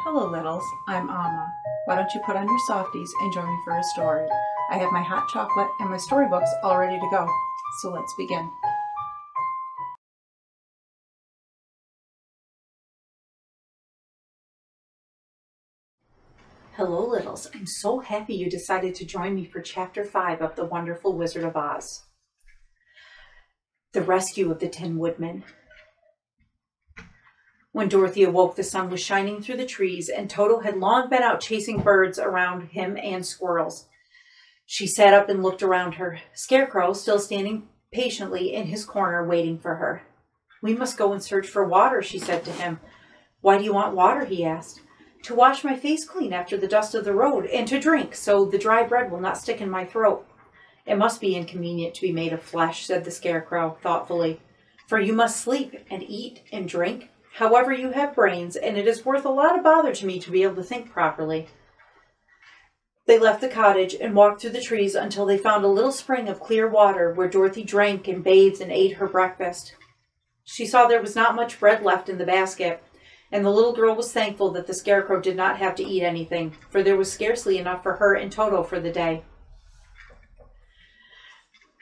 Hello, littles. I'm Amma. Why don't you put on your softies and join me for a story? I have my hot chocolate and my storybooks all ready to go. So let's begin. Hello, littles. I'm so happy you decided to join me for Chapter 5 of The Wonderful Wizard of Oz. The Rescue of the Tin Woodman. When Dorothy awoke, the sun was shining through the trees, and Toto had long been out chasing birds around him and squirrels. She sat up and looked around her, Scarecrow still standing patiently in his corner waiting for her. "We must go and search for water," she said to him. "Why do you want water?" he asked. "To wash my face clean after the dust of the road, and to drink, so the dry bread will not stick in my throat." "It must be inconvenient to be made of flesh," said the Scarecrow thoughtfully, "for you must sleep and eat and drink. However, you have brains, and it is worth a lot of bother to me to be able to think properly." They left the cottage and walked through the trees until they found a little spring of clear water where Dorothy drank and bathed and ate her breakfast. She saw there was not much bread left in the basket, and the little girl was thankful that the Scarecrow did not have to eat anything, for there was scarcely enough for her and Toto for the day.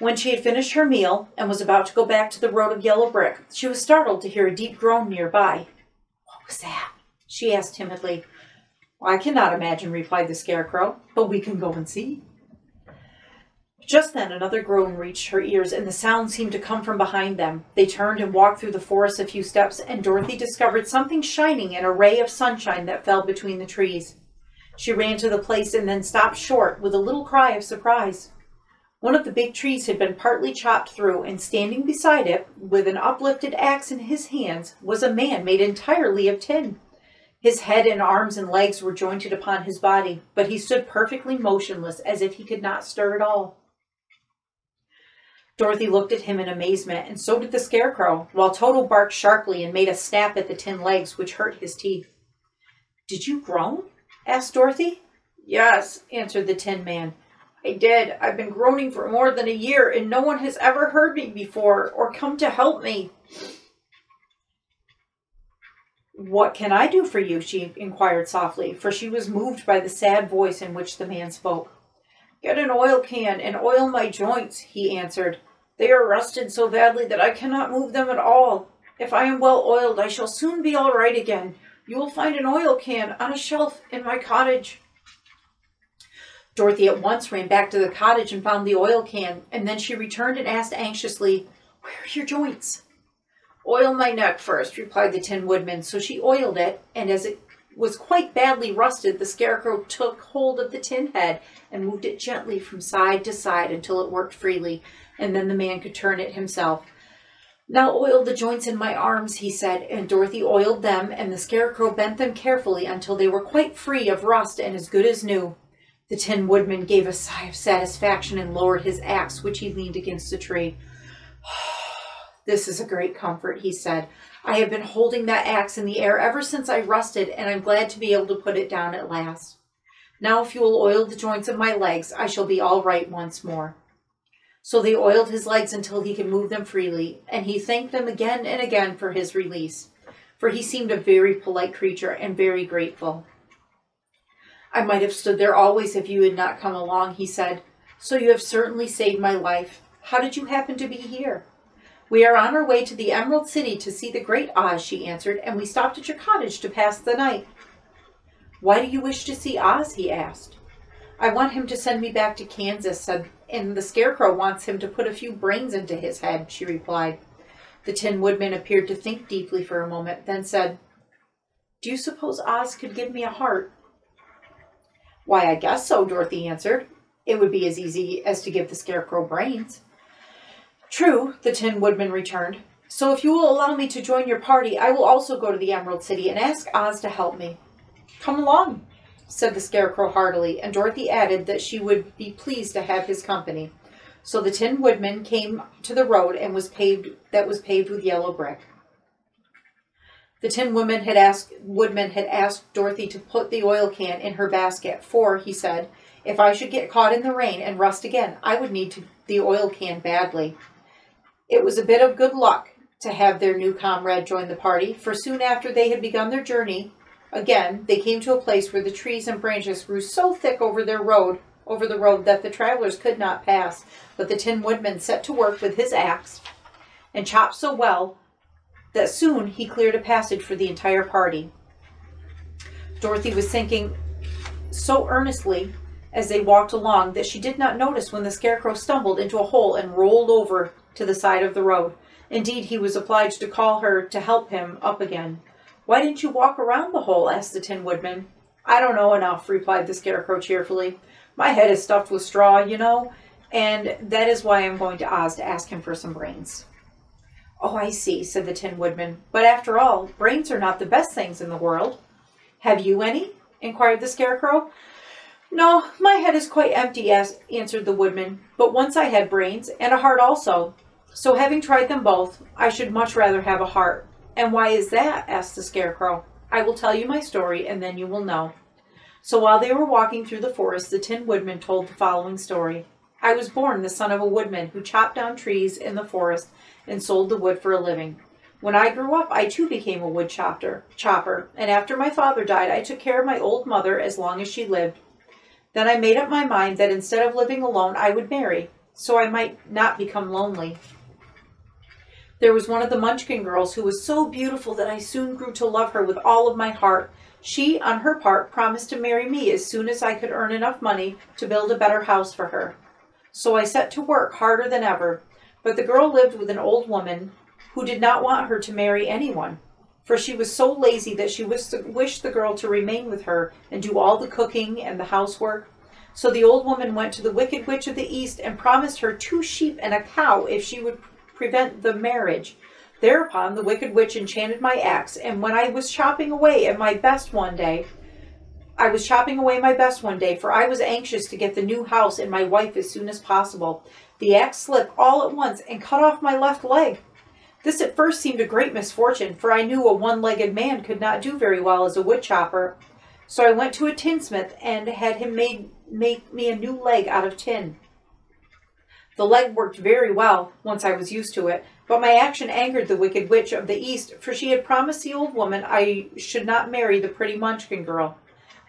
When she had finished her meal and was about to go back to the road of yellow brick, she was startled to hear a deep groan nearby. "What was that?" she asked timidly. "I cannot imagine," replied the Scarecrow, "but we can go and see." Just then another groan reached her ears, and the sound seemed to come from behind them. They turned and walked through the forest a few steps, and Dorothy discovered something shining in a ray of sunshine that fell between the trees. She ran to the place and then stopped short with a little cry of surprise. One of the big trees had been partly chopped through, and standing beside it, with an uplifted axe in his hands, was a man made entirely of tin. His head and arms and legs were jointed upon his body, but he stood perfectly motionless, as if he could not stir at all. Dorothy looked at him in amazement, and so did the Scarecrow, while Toto barked sharply and made a snap at the tin legs, which hurt his teeth. "Did you groan?" asked Dorothy. "Yes," answered the Tin Man. "I did. I've been groaning for more than a year, and no one has ever heard me before or come to help me." "What can I do for you?" she inquired softly, for she was moved by the sad voice in which the man spoke. "Get an oil can and oil my joints," he answered. "They are rusted so badly that I cannot move them at all. If I am well oiled, I shall soon be all right again. You will find an oil can on a shelf in my cottage." Dorothy at once ran back to the cottage and found the oil can, and then she returned and asked anxiously, "Where are your joints?" "Oil my neck first," replied the Tin Woodman. So she oiled it, and as it was quite badly rusted, the Scarecrow took hold of the tin head and moved it gently from side to side until it worked freely, and then the man could turn it himself. "Now oil the joints in my arms," he said, and Dorothy oiled them, and the Scarecrow bent them carefully until they were quite free of rust and as good as new. The Tin Woodman gave a sigh of satisfaction and lowered his axe, which he leaned against a tree. "This is a great comfort," he said. "I have been holding that axe in the air ever since I rusted, and I'm glad to be able to put it down at last. Now if you will oil the joints of my legs, I shall be all right once more." So they oiled his legs until he could move them freely, and he thanked them again and again for his release, for he seemed a very polite creature and very grateful. "I might have stood there always if you had not come along," he said. "So you have certainly saved my life. How did you happen to be here?" "We are on our way to the Emerald City to see the Great Oz," she answered, "and we stopped at your cottage to pass the night." "Why do you wish to see Oz?" he asked. "I want him to send me back to Kansas, and the Scarecrow wants him to put a few brains into his head," she replied. The Tin Woodman appeared to think deeply for a moment, then said, "Do you suppose Oz could give me a heart?" "Why, I guess so," Dorothy answered. "It would be as easy as to give the Scarecrow brains." "True," the Tin Woodman returned. "So if you will allow me to join your party, I will also go to the Emerald City and ask Oz to help me." "Come along," said the Scarecrow heartily, and Dorothy added that she would be pleased to have his company. So the Tin Woodman came to the road and was paved with yellow brick. The Tin Woodman had asked Dorothy to put the oil can in her basket, for, he said, if I should get caught in the rain and rust again, I would need the oil can badly. It was a bit of good luck to have their new comrade join the party, for soon after they had begun their journey, Again, they came to a place where the trees and branches grew so thick over the road that the travelers could not pass. But the Tin Woodman set to work with his axe and chopped so well that soon he cleared a passage for the entire party. Dorothy was thinking so earnestly as they walked along that she did not notice when the Scarecrow stumbled into a hole and rolled over to the side of the road. Indeed, he was obliged to call her to help him up again. "Why didn't you walk around the hole?" asked the Tin Woodman. "I don't know enough," replied the Scarecrow cheerfully. "My head is stuffed with straw, you know, and that is why I'm going to Oz to ask him for some brains." "Oh, I see," said the Tin Woodman. "But after all, brains are not the best things in the world." "Have you any?" inquired the Scarecrow. "No, my head is quite empty," answered the Woodman. "But once I had brains, and a heart also. So having tried them both, I should much rather have a heart." "And why is that?" asked the Scarecrow. "I will tell you my story, and then you will know." So while they were walking through the forest, the Tin Woodman told the following story. "I was born the son of a woodman who chopped down trees in the forest and sold the wood for a living. When I grew up, I too became a wood chopper, and after my father died, I took care of my old mother as long as she lived. Then I made up my mind that instead of living alone, I would marry, so I might not become lonely. There was one of the Munchkin girls who was so beautiful that I soon grew to love her with all of my heart. She, on her part, promised to marry me as soon as I could earn enough money to build a better house for her. So I set to work harder than ever, but the girl lived with an old woman who did not want her to marry anyone, for she was so lazy that she wished the girl to remain with her and do all the cooking and the housework. So the old woman went to the Wicked Witch of the East and promised her 2 sheep and a cow if she would prevent the marriage. Thereupon the Wicked Witch enchanted my axe, and when I was chopping away my best one day, for I was anxious to get the new house and my wife as soon as possible, the axe slipped all at once and cut off my left leg. This at first seemed a great misfortune, for I knew a one-legged man could not do very well as a wood chopper. So I went to a tinsmith and had him make me a new leg out of tin. The leg worked very well once I was used to it, but my action angered the Wicked Witch of the East, for she had promised the old woman I should not marry the pretty Munchkin girl.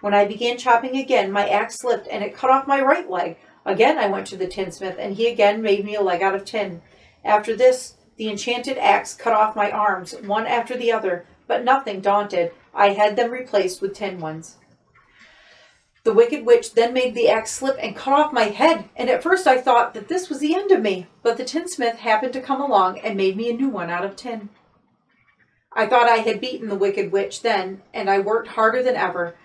When I began chopping again, my axe slipped and it cut off my right leg. Again I went to the tinsmith, and he again made me a leg out of tin. After this, the enchanted axe cut off my arms, one after the other, but nothing daunted, I had them replaced with tin ones. The Wicked Witch then made the axe slip and cut off my head, and at first I thought that this was the end of me, but the tinsmith happened to come along and made me a new one out of tin. I thought I had beaten the Wicked Witch then, and I worked harder than ever,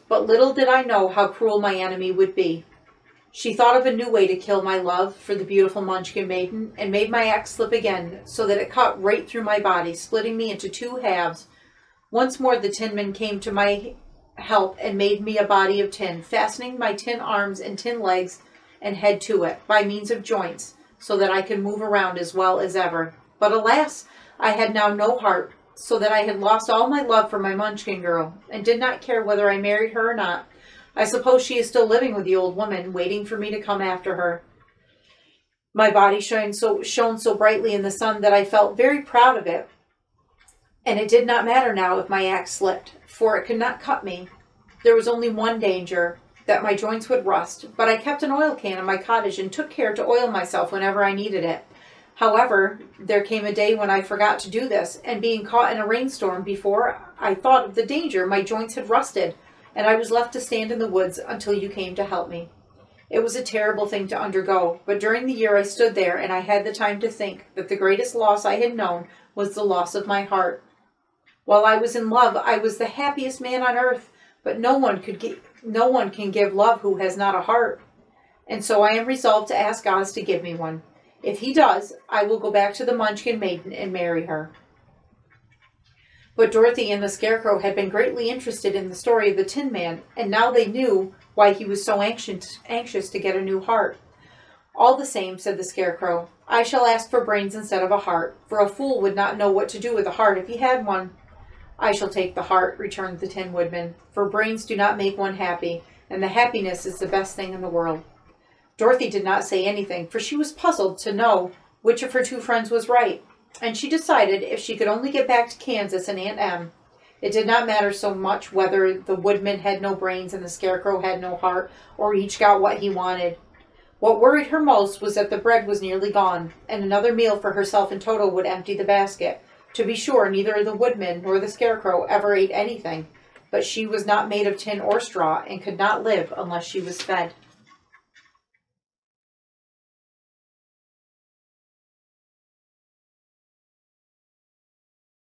but little did I know how cruel my enemy would be. She thought of a new way to kill my love for the beautiful Munchkin maiden, and made my axe slip again, so that it cut right through my body, splitting me into 2 halves. Once more the Tinman came to my help and made me a body of tin, fastening my tin arms and tin legs and head to it by means of joints, so that I could move around as well as ever. But alas, I had now no heart, so that I had lost all my love for my Munchkin girl, and did not care whether I married her or not. I suppose she is still living with the old woman, waiting for me to come after her. My body shone so brightly in the sun that I felt very proud of it, and it did not matter now if my axe slipped, for it could not cut me. There was only one danger, that my joints would rust, but I kept an oil can in my cottage and took care to oil myself whenever I needed it. However, there came a day when I forgot to do this, and being caught in a rainstorm before I thought of the danger, my joints had rusted, and I was left to stand in the woods until you came to help me. It was a terrible thing to undergo, but during the year I stood there, and I had the time to think that the greatest loss I had known was the loss of my heart. While I was in love, I was the happiest man on earth, but no one can give love who has not a heart. And so I am resolved to ask Oz to give me one. If he does, I will go back to the Munchkin maiden and marry her. But Dorothy and the Scarecrow had been greatly interested in the story of the Tin Man, and now they knew why he was so anxious to get a new heart. All the same, said the Scarecrow, I shall ask for brains instead of a heart, for a fool would not know what to do with a heart if he had one. I shall take the heart, returned the Tin Woodman, for brains do not make one happy, and the happiness is the best thing in the world. Dorothy did not say anything, for she was puzzled to know which of her 2 friends was right, and she decided if she could only get back to Kansas and Aunt Em, It did not matter so much whether the Woodman had no brains and the Scarecrow had no heart, or each got what he wanted. What worried her most was that the bread was nearly gone, and another meal for herself and Toto would empty the basket. To be sure, neither the Woodman nor the Scarecrow ever ate anything, but she was not made of tin or straw, and could not live unless she was fed.